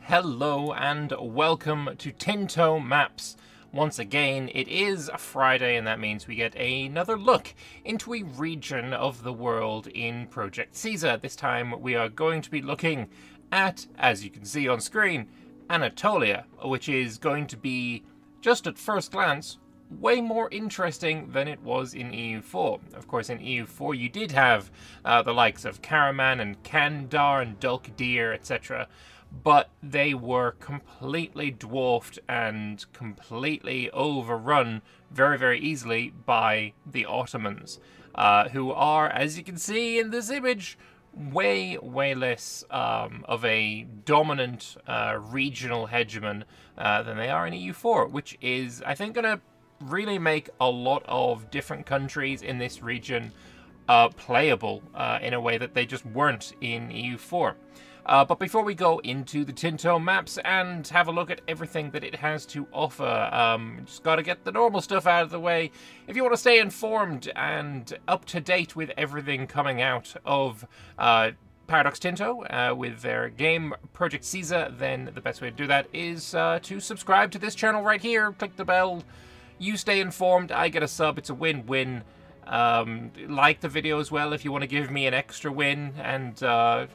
Hello and welcome to Tinto Maps. Once again, it is a Friday and that means we get another look into a region of the world in Project Caesar. This time we are going to be looking at, as you can see on screen, Anatolia, which is going to be, just at first glance, way more interesting than it was in EU4. Of course, in EU4 you did have the likes of Karaman and Kandar and Dulkadir, etc., but they were completely dwarfed and completely overrun very, very easily by the Ottomans, who are, as you can see in this image, way less of a dominant regional hegemon than they are in EU4, which is, I think, going to really make a lot of different countries in this region playable in a way that they just weren't in EU4. But before we go into the Tinto maps and have a look at everything that it has to offer, just got to get the normal stuff out of the way. If you want to stay informed and up to date with everything coming out of Paradox Tinto with their game Project Caesar, then the best way to do that is to subscribe to this channel right here. Click the bell. You stay informed, I get a sub, it's a win-win. Like the video as well if you want to give me an extra win, and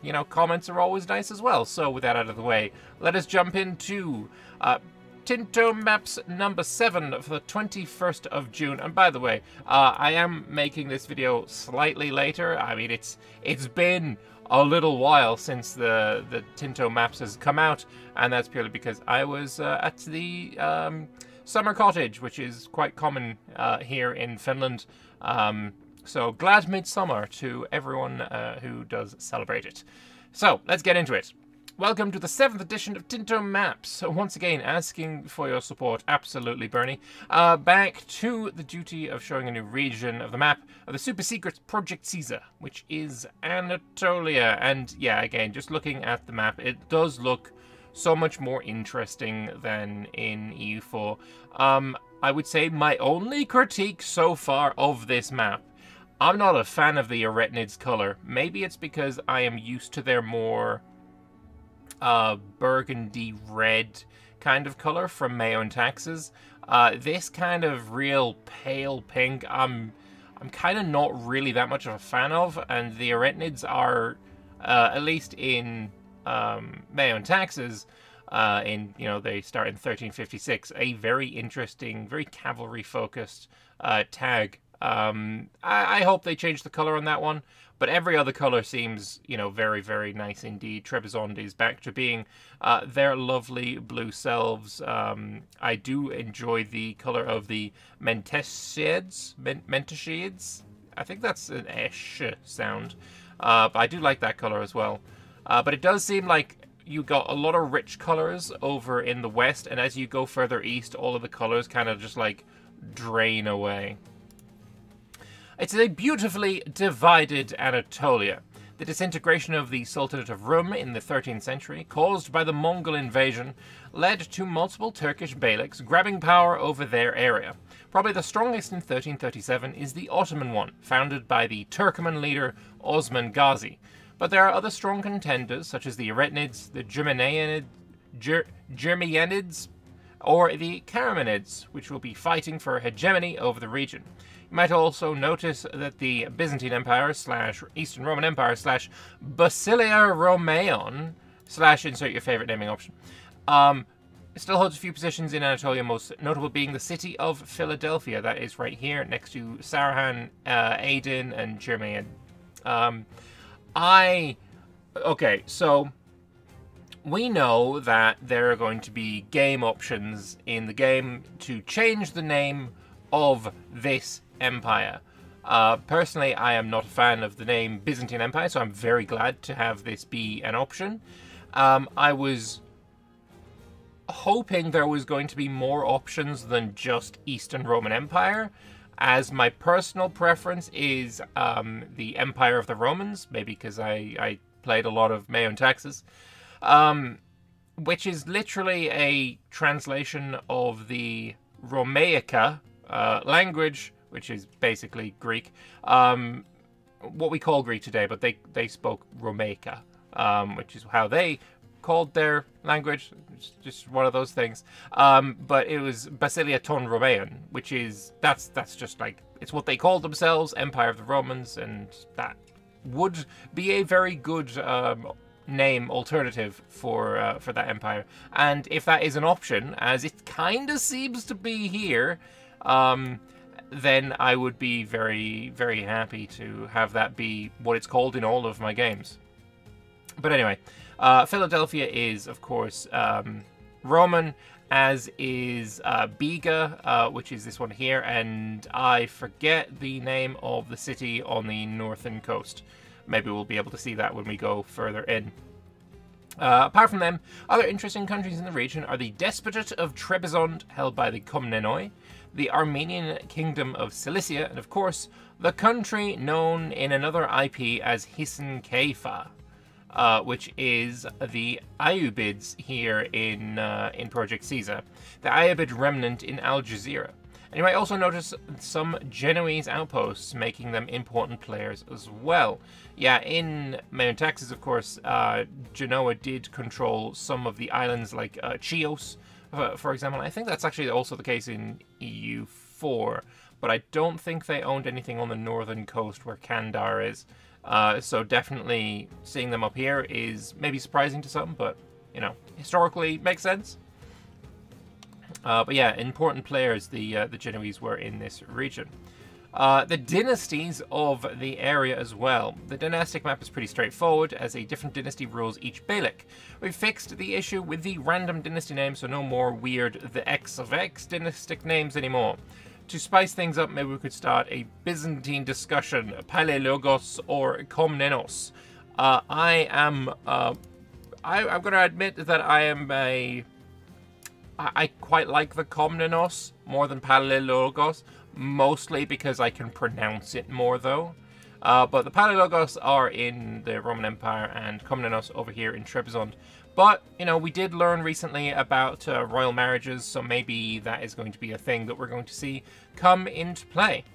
you know, comments are always nice as well. So with that out of the way, let us jump into Tinto Maps number 7 for the 21st of June. And by the way, I am making this video slightly later. I mean, it's been a little while since the Tinto Maps has come out, and that's purely because I was at the summer cottage, which is quite common here in Finland. So glad midsummer to everyone who does celebrate it. So let's get into it. Welcome to the 7th edition of Tinto Maps. Once again, asking for your support. Absolutely, Bernie. Back to the duty of showing a new region of the map of the super secret Project Caesar, which is Anatolia. And yeah, again, just looking at the map, it does look so much more interesting than in EU4. I would say my only critique so far of this map, I'm not a fan of the Arachnids color. Maybe it's because I am used to their more burgundy red kind of color from Mayo and Taxes. This kind of real pale pink, I'm kind of not really that much of a fan of, and the Arachnids are, at least in Mayo and Taxes, you know, they start in 1356, a very interesting, very cavalry-focused tag. I hope they change the color on that one, but every other color seems, you know, very, very nice indeed. Trebizond is back to being their lovely blue selves. I do enjoy the color of the Menteshids. I think that's an esh sound. But I do like that color as well. But it does seem like you got a lot of rich colors over in the west, and as you go further east, all of the colors kind of just like drain away. It's a beautifully divided Anatolia. The disintegration of the Sultanate of Rum in the 13th century, caused by the Mongol invasion, led to multiple Turkish beyliks grabbing power over their area. Probably the strongest in 1337 is the Ottoman one, founded by the Turkoman leader Osman Gazi. But there are other strong contenders, such as the Arachnids, the Germanids, or the Karamanids, which will be fighting for hegemony over the region. You might also notice that the Byzantine Empire / Eastern Roman Empire / Basilia Romaeon / insert your favorite naming option, still holds a few positions in Anatolia, most notable being the city of Philadelphia. That is right here next to Sarahan, Aden, and Germania. Okay, so we know that there are going to be game options in the game to change the name of this empire. Personally, I am not a fan of the name Byzantine Empire, so I'm very glad to have this be an option. I was hoping there was going to be more options than just Eastern Roman Empire, as my personal preference is the Empire of the Romans, maybe because I played a lot of Mayo and Taxes, which is literally a translation of the Romaica language, which is basically Greek, what we call Greek today, but they spoke Romaica, which is how they called their language. It's just one of those things. But it was Basilia Ton Romaean, which is that's just like it's what they called themselves, Empire of the Romans, and that would be a very good name alternative for that empire. And if that is an option, as it kind of seems to be here, then I would be very, very happy to have that be what it's called in all of my games. But anyway, Philadelphia is, of course, Roman, as is Biga, which is this one here, and I forget the name of the city on the northern coast. Maybe we'll be able to see that when we go further in. Apart from them, other interesting countries in the region are the Despotate of Trebizond, held by the Komnenoi, the Armenian Kingdom of Cilicia, and of course, the country known in another IP as Hissen Keifa, which is the Ayyubids here in Project Caesar, the Ayyubid remnant in Al Jazeera. And you might also notice some Genoese outposts, making them important players as well. Yeah, in Mayon, Texas, of course, Genoa did control some of the islands like Chios, for example. I think that's actually also the case in EU4, but I don't think they owned anything on the northern coast where Kandar is. So definitely seeing them up here is maybe surprising to some, but, you know, historically makes sense. But yeah, important players the Genoese were in this region. The dynasties of the area as well. The dynastic map is pretty straightforward, as a different dynasty rules each Beylik. We've fixed the issue with the random dynasty names, so no more weird the X of X dynastic names anymore. To spice things up, maybe we could start a Byzantine discussion, Palaiologos or Komnenos. I'm going to admit that I quite like the Komnenos more than Palaiologos, mostly because I can pronounce it more though. But the Palaiologos are in the Roman Empire and Komnenos over here in Trebizond. But, you know, we did learn recently about royal marriages, so maybe that is going to be a thing that we're going to see come into play.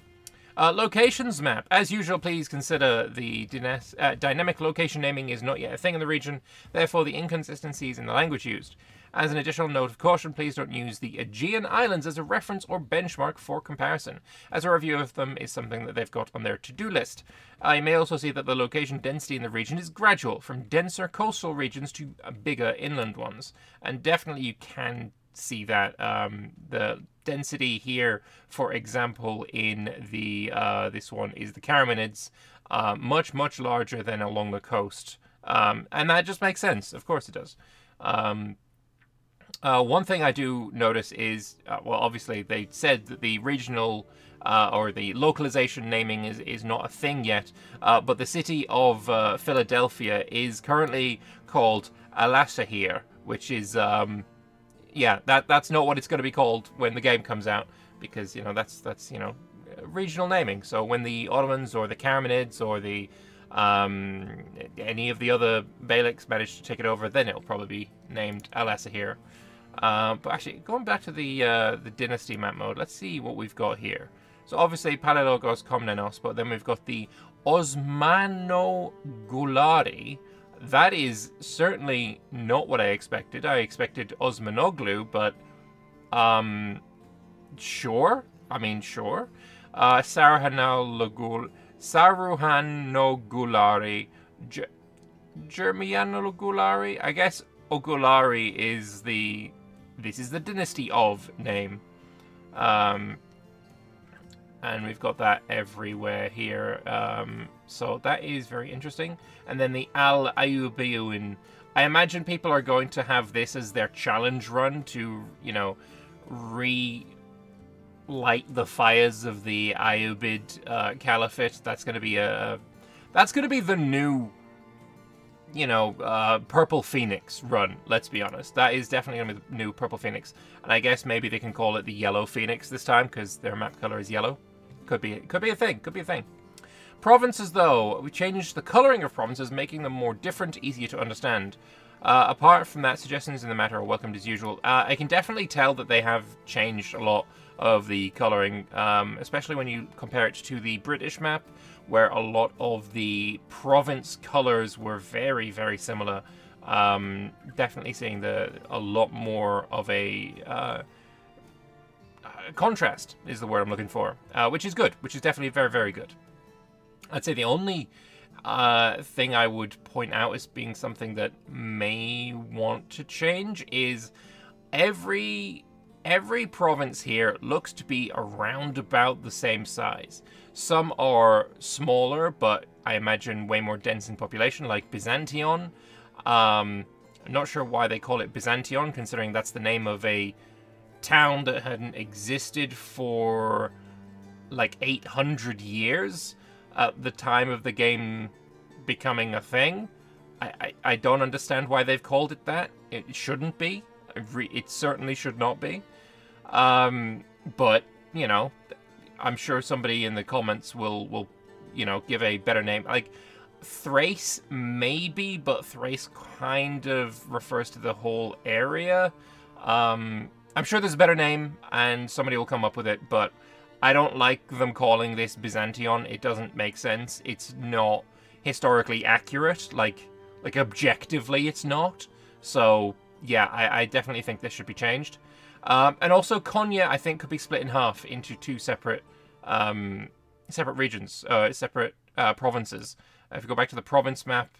Locations map. As usual, please consider the dynamic location naming is not yet a thing in the region, therefore the inconsistencies in the language used. As an additional note of caution, please don't use the Aegean Islands as a reference or benchmark for comparison, as a review of them is something that they've got on their to-do list. You may also see that the location density in the region is gradual, from denser coastal regions to bigger inland ones. And definitely you can see that. The density here, for example, in the this one is the Karamanids, much, much larger than along the coast. And that just makes sense. Of course it does. One thing I do notice is, well, obviously they said that the regional or the localization naming is not a thing yet, but the city of Philadelphia is currently called Alasahir, which is, yeah, that's not what it's going to be called when the game comes out, because, you know, that's you know, regional naming. So when the Ottomans or the Karamanids or the any of the other Beyliks manage to take it over, then it'll probably be named Alasahir. But actually, going back to the dynasty map mode, let's see what we've got here. So obviously Palaiologos, Komnenos, but then we've got the Osmanogulari. That is certainly not what I expected. I expected Osmanoglu, but sure. I mean, sure. Saruhanogulari, Germianogulari. I guess Ogulari is the dynasty of name. And we've got that everywhere here. So that is very interesting. And then the Al Ayyubiyun. I imagine people are going to have this as their challenge run to, you know, relight the fires of the Ayyubid Caliphate. That's going to be the new, you know, Purple Phoenix run, let's be honest. That is definitely going to be the new Purple Phoenix. And I guess maybe they can call it the Yellow Phoenix this time, because their map color is yellow. Could be a thing, could be a thing. Provinces, though, we changed the coloring of provinces, making them more different, easier to understand. Apart from that, suggestions in the matter are welcomed as usual. I can definitely tell that they have changed a lot of the coloring, especially when you compare it to the British map, where a lot of the province colors were very, very similar. Definitely seeing a lot more of a contrast is the word I'm looking for, which is good, which is definitely very, very good. I'd say the only thing I would point out as being something that may want to change is every province here looks to be around about the same size. Some are smaller, but I imagine way more dense in population, like Byzantion. I'm not sure why they call it Byzantion, considering that's the name of a town that hadn't existed for like 800 years at the time of the game becoming a thing. I don't understand why they've called it that. It shouldn't be. It certainly should not be. But, you know, I'm sure somebody in the comments will you know, give a better name. Like, Thrace, maybe, but Thrace kind of refers to the whole area. I'm sure there's a better name, and somebody will come up with it, but I don't like them calling this Byzantion. It doesn't make sense. It's not historically accurate. Like objectively, it's not. So, yeah, I definitely think this should be changed. And also, Konya, I think, could be split in half into two separate regions, separate provinces. If you go back to the province map,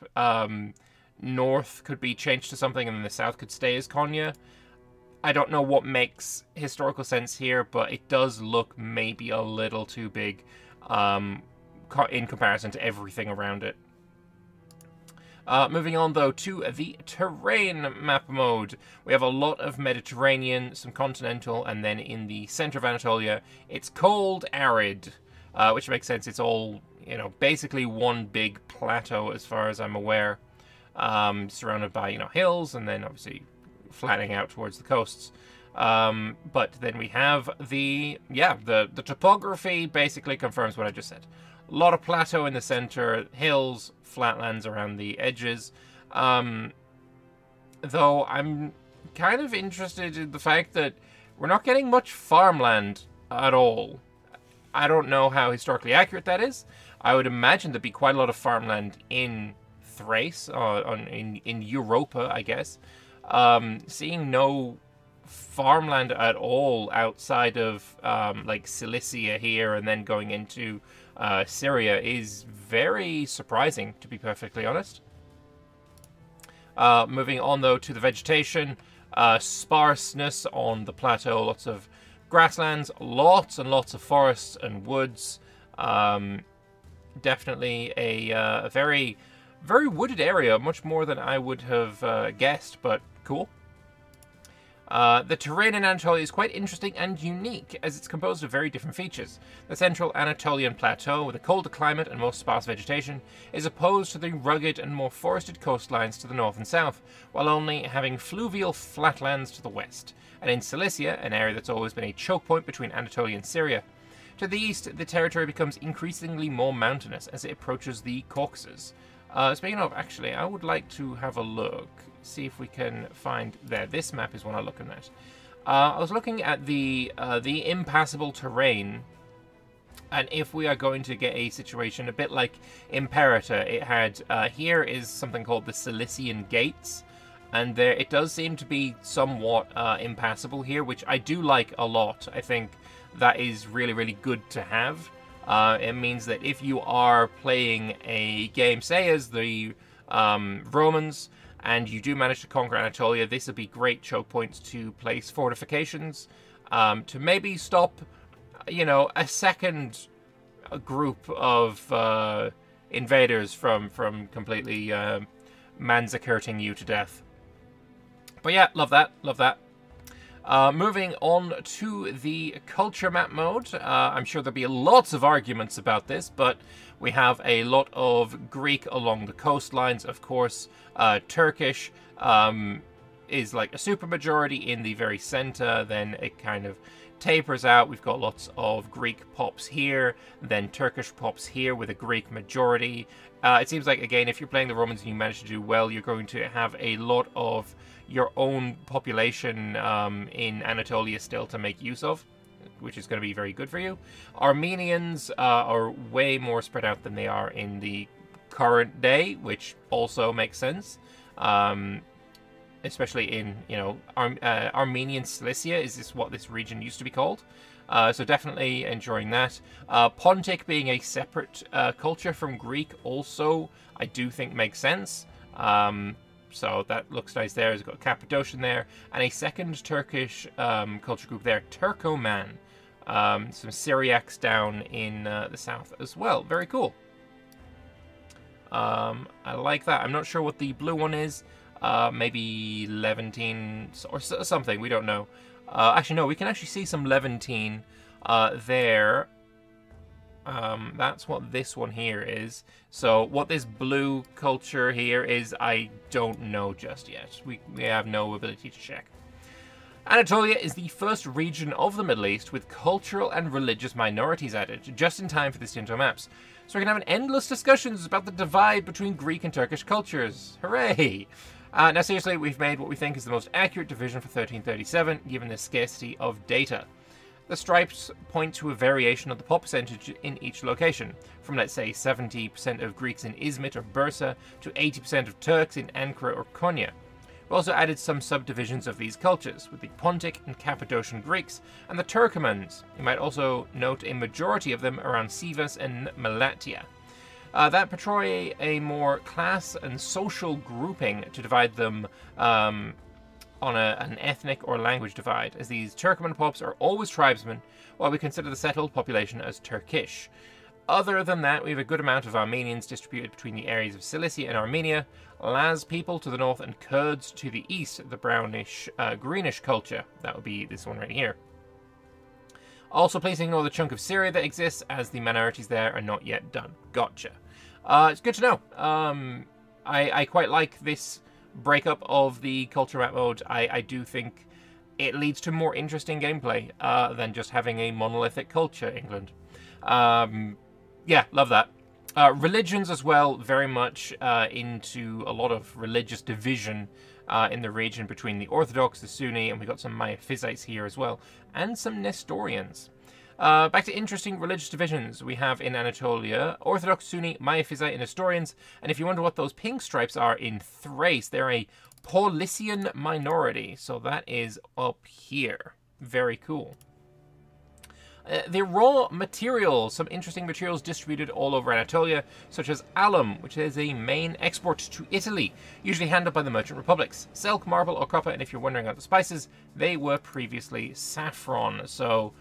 north could be changed to something, and then the south could stay as Konya. I don't know what makes historical sense here, but it does look maybe a little too big in comparison to everything around it. Moving on, though, to the terrain map mode. We have a lot of Mediterranean, some continental, and then in the center of Anatolia, it's cold, arid, which makes sense. It's all, you know, basically one big plateau as far as I'm aware, surrounded by, you know, hills, and then obviously flattening out towards the coasts. But then we have the topography basically confirms what I just said. A lot of plateau in the center, hills, flatlands around the edges. Though I'm kind of interested in the fact that we're not getting much farmland at all. I don't know how historically accurate that is. I would imagine there'd be quite a lot of farmland in Thrace, in Europa, I guess. Seeing no farmland at all outside of like Cilicia here and then going into Syria is very surprising, to be perfectly honest. Moving on, though, to the vegetation. Sparseness on the plateau, lots of grasslands, lots and lots of forests and woods. Definitely a very, very wooded area, much more than I would have guessed, but cool. The terrain in Anatolia is quite interesting and unique, as it's composed of very different features. The central Anatolian plateau, with a colder climate and more sparse vegetation, is opposed to the rugged and more forested coastlines to the north and south, while only having fluvial flatlands to the west, and in Cilicia, an area that's always been a choke point between Anatolia and Syria. To the east, the territory becomes increasingly more mountainous as it approaches the Caucasus. Speaking of, actually, I would like to have a look, see if we can find there. This map is what I'm looking at. I was looking at the Impassible Terrain, and if we are going to get a situation a bit like Imperator, it had, here is something called the Cilician Gates, and there it does seem to be somewhat impassable here, which I do like a lot. I think that is really, really good to have. It means that if you are playing a game, say as the Romans, and you do manage to conquer Anatolia, this would be great choke points to place fortifications, to maybe stop, you know, a second group of invaders from completely massacring you to death. But yeah, love that, love that. Moving on to the culture map mode. I'm sure there'll be lots of arguments about this, but we have a lot of Greek along the coastlines, of course. Turkish is like a supermajority in the very center, then it kind of tapers out. We've got lots of Greek pops here, then Turkish pops here with a Greek majority. It seems like, again, if you're playing the Romans and you manage to do well, you're going to have a lot of your own population in Anatolia still to make use of, which is going to be very good for you. Armenians are way more spread out than they are in the current day, which also makes sense. especially in, you know, Armenian Cilicia is this what this region used to be called. So definitely enjoying that. Pontic being a separate culture from Greek also, I do think makes sense. So that looks nice there. It's got a Cappadocian there. And a second Turkish culture group there, Turkoman. Some Syriacs down in the south as well. Very cool. I like that. I'm not sure what the blue one is. Maybe Levantine or something. We don't know. Actually, no, we can actually see some Levantine there. That's what this one here is. So what this blue culture here is, I don't know just yet. We have no ability to check. Anatolia is the first region of the Middle East with cultural and religious minorities added, just in time for the Tinto maps. So we can have an endless discussions about the divide between Greek and Turkish cultures. Hooray! Now seriously, we've made what we think is the most accurate division for 1337, given the scarcity of data. The stripes point to a variation of the pop percentage in each location, from let's say 70% of Greeks in Izmit or Bursa to 80% of Turks in Ankara or Konya. We also added some subdivisions of these cultures, with the Pontic and Cappadocian Greeks and the Turkomans. You might also note a majority of them around Sivas and Malatya. That portray a more class and social grouping to divide them on an ethnic or language divide, as these Turkoman pops are always tribesmen, while we consider the settled population as Turkish. Other than that, we have a good amount of Armenians distributed between the areas of Cilicia and Armenia, Laz people to the north, and Kurds to the east, the brownish, greenish culture. That would be this one right here. Also, please ignore the chunk of Syria that exists, as the minorities there are not yet done. Gotcha. It's good to know. I quite like this breakup of the culture map mode. I do think it leads to more interesting gameplay than just having a monolithic culture, England. Yeah, love that. Religions as well, very much into a lot of religious division in the region between the Orthodox, the Sunni, and we got some Miaphysites here as well, and some Nestorians. Back to interesting religious divisions we have in Anatolia: Orthodox, Sunni, Miaphysite, and Nestorians. And if you wonder what those pink stripes are in Thrace, they're a Paulician minority. So that is up here. Very cool. The raw materials, some interesting materials distributed all over Anatolia, such as alum, which is a main export to Italy, usually handled by the merchant republics. Silk, marble, or copper, and if you're wondering about the spices, they were previously saffron. So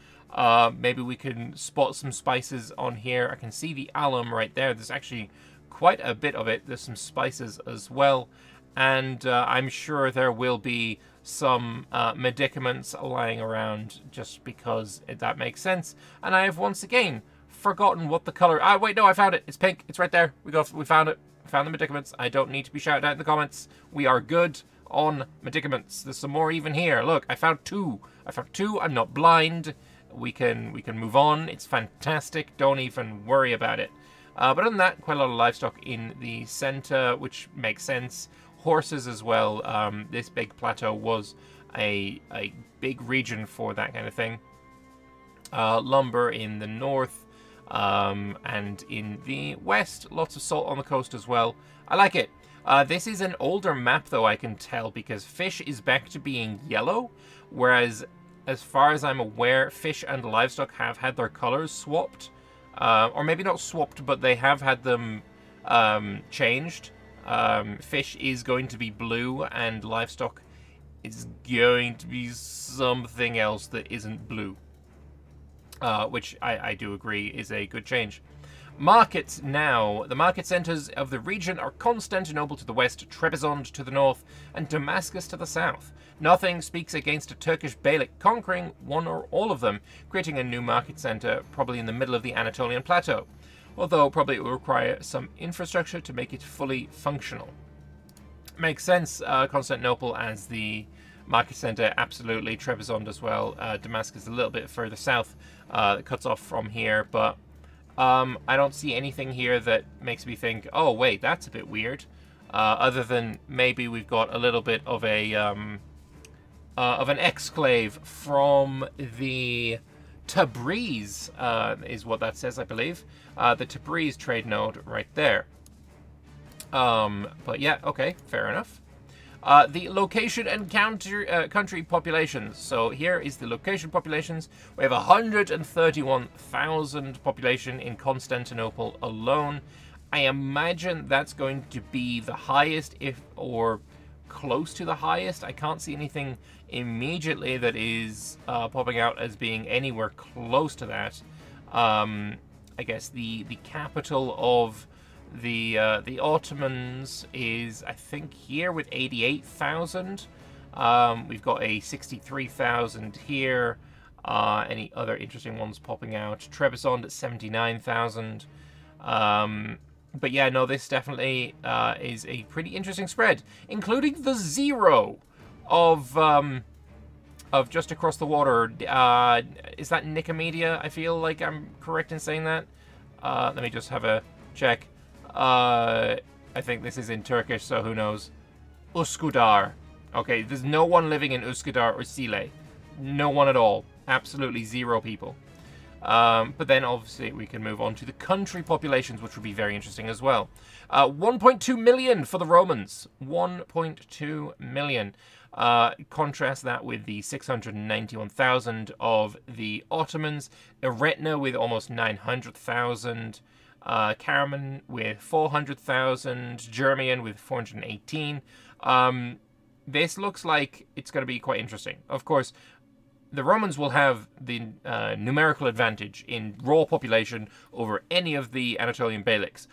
maybe we can spot some spices on here. I can see the alum right there. There's actually quite a bit of it. There's some spices as well. And I'm sure there will be some medicaments lying around just because that makes sense. And I have once again forgotten what the color... Ah, wait, no, I found it. It's pink. It's right there. We found it. Found the medicaments. I don't need to be shouted out in the comments. We are good on medicaments. There's some more even here. Look, I found two. I'm not blind. We can move on. It's fantastic. Don't even worry about it. But other than that, quite a lot of livestock in the center, which makes sense. Horses as well. This big plateau was a big region for that kind of thing. Lumber in the north and in the west. Lots of salt on the coast as well. I like it. This is an older map though, I can tell, because fish is back to being yellow, whereas as far as I'm aware, fish and livestock have had their colors swapped. Or maybe not swapped, but they have had them changed. Fish is going to be blue, and livestock is going to be something else that isn't blue. Which I do agree is a good change. Markets now. The market centers of the region are Constantinople to the west, Trebizond to the north, and Damascus to the south. Nothing speaks against a Turkish beylik conquering one or all of them, creating a new market center, probably in the middle of the Anatolian plateau. Although probably it will require some infrastructure to make it fully functional. Makes sense, Constantinople as the market center, absolutely. Trebizond as well. Damascus a little bit further south, that cuts off from here, but I don't see anything here that makes me think, oh wait, that's a bit weird. Other than maybe we've got a little bit of an exclave from the Tabriz, is what that says, I believe. The Tabriz trade node right there. But yeah, okay, fair enough. The location and country populations. So here is the location populations. We have 131,000 population in Constantinople alone. I imagine that's going to be the highest, or close to the highest. I can't see anything immediately that is popping out as being anywhere close to that. I guess the capital of the Ottomans is, I think, here with 88,000. We've got a 63,000 here. Any other interesting ones popping out? Trebizond at 79,000. But yeah, no, this definitely is a pretty interesting spread, including the 0 of just across the water. Is that Nicomedia? I feel like I'm correct in saying that. Let me just have a check. I think this is in Turkish, so who knows. Üsküdar. Okay, there's no one living in Üsküdar or Sile. No one at all. Absolutely 0 people. But then obviously we can move on to the country populations, which would be very interesting as well. 1.2 million for the Romans. 1.2 million. Contrast that with the 691,000 of the Ottomans. Eretna with almost 900,000. Karaman with 400,000. Jermian with 418. This looks like it's going to be quite interesting. Of course, the Romans will have the numerical advantage in raw population over any of the Anatolian beyliks,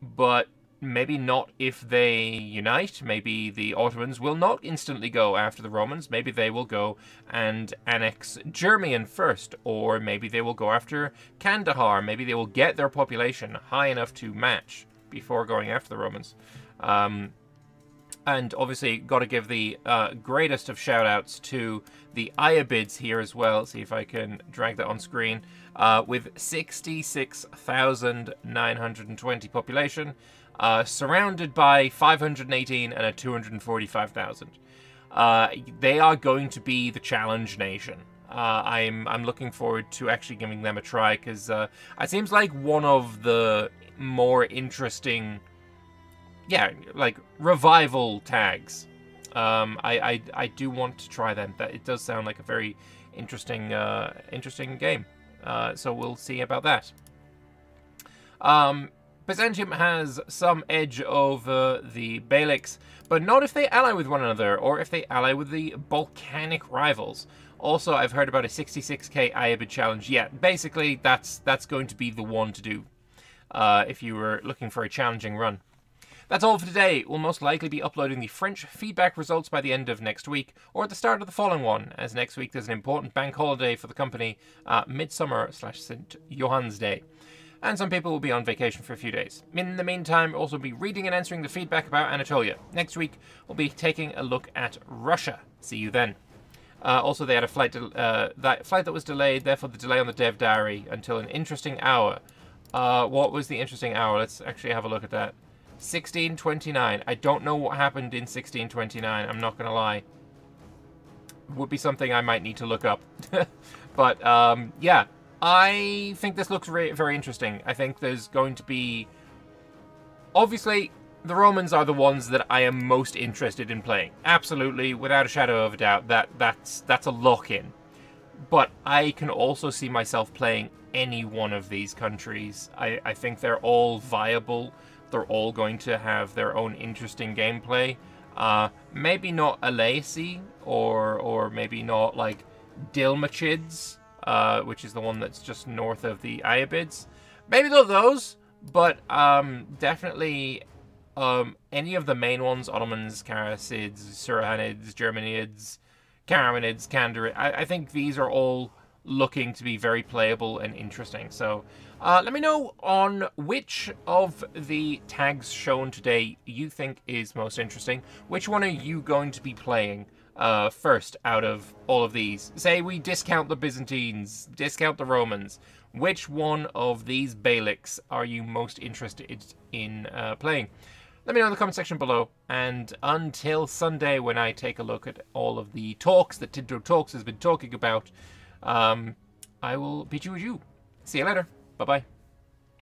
but maybe not if they unite. Maybe the Ottomans will not instantly go after the Romans. Maybe they will go and annex Jermian first, or maybe they will go after Kandahar. Maybe they will get their population high enough to match before going after the Romans. And obviously, got to give the greatest of shout-outs to the Ayyubids here as well. See if I can drag that on screen. With 66,920 population, surrounded by 518 and a 245,000. They are going to be the challenge nation. I'm looking forward to actually giving them a try, because it seems like one of the more interesting, yeah, like revival tags. I do want to try them. That it does sound like a very interesting interesting game. So we'll see about that. Byzantium has some edge over the Beyliks, but not if they ally with one another, or if they ally with the Balkanic rivals. Also, I've heard about a 66k Ayyubid challenge. Yeah, basically that's going to be the one to do if you were looking for a challenging run. That's all for today. We'll most likely be uploading the French feedback results by the end of next week, or at the start of the following one, as next week there's an important bank holiday for the company, Midsummer/St. Johan's Day. And some people will be on vacation for a few days. In the meantime, we'll also be reading and answering the feedback about Anatolia. Next week, we'll be taking a look at Russia. See you then. Also, they had a flight that was delayed, therefore the delay on the dev diary until an interesting hour. What was the interesting hour? Let's actually have a look at that. 1629. I don't know what happened in 1629, I'm not going to lie. Would be something I might need to look up. But, yeah. I think this looks very interesting. I think there's going to be... Obviously, the Romans are the ones that I am most interested in playing. Absolutely, without a shadow of a doubt, that's a lock-in. But I can also see myself playing any one of these countries. I think they're all viable. They're all going to have their own interesting gameplay. Maybe not Alaisi, or maybe not like Dilmachids, which is the one that's just north of the Ayyubids. Maybe not those, but definitely any of the main ones: Ottomans, Karasids, Surahanids, Germanids, Karamanids, Kandarid. I think these are all looking to be very playable and interesting. So let me know on which of the tags shown today you think is most interesting. Which one are you going to be playing first out of all of these? Say we discount the Byzantines, discount the Romans. Which one of these beyliks are you most interested in playing? Let me know in the comment section below. And until Sunday, when I take a look at all of the talks that Tinto Talks has been talking about, I will bid you adieu. See you later. Bye-bye.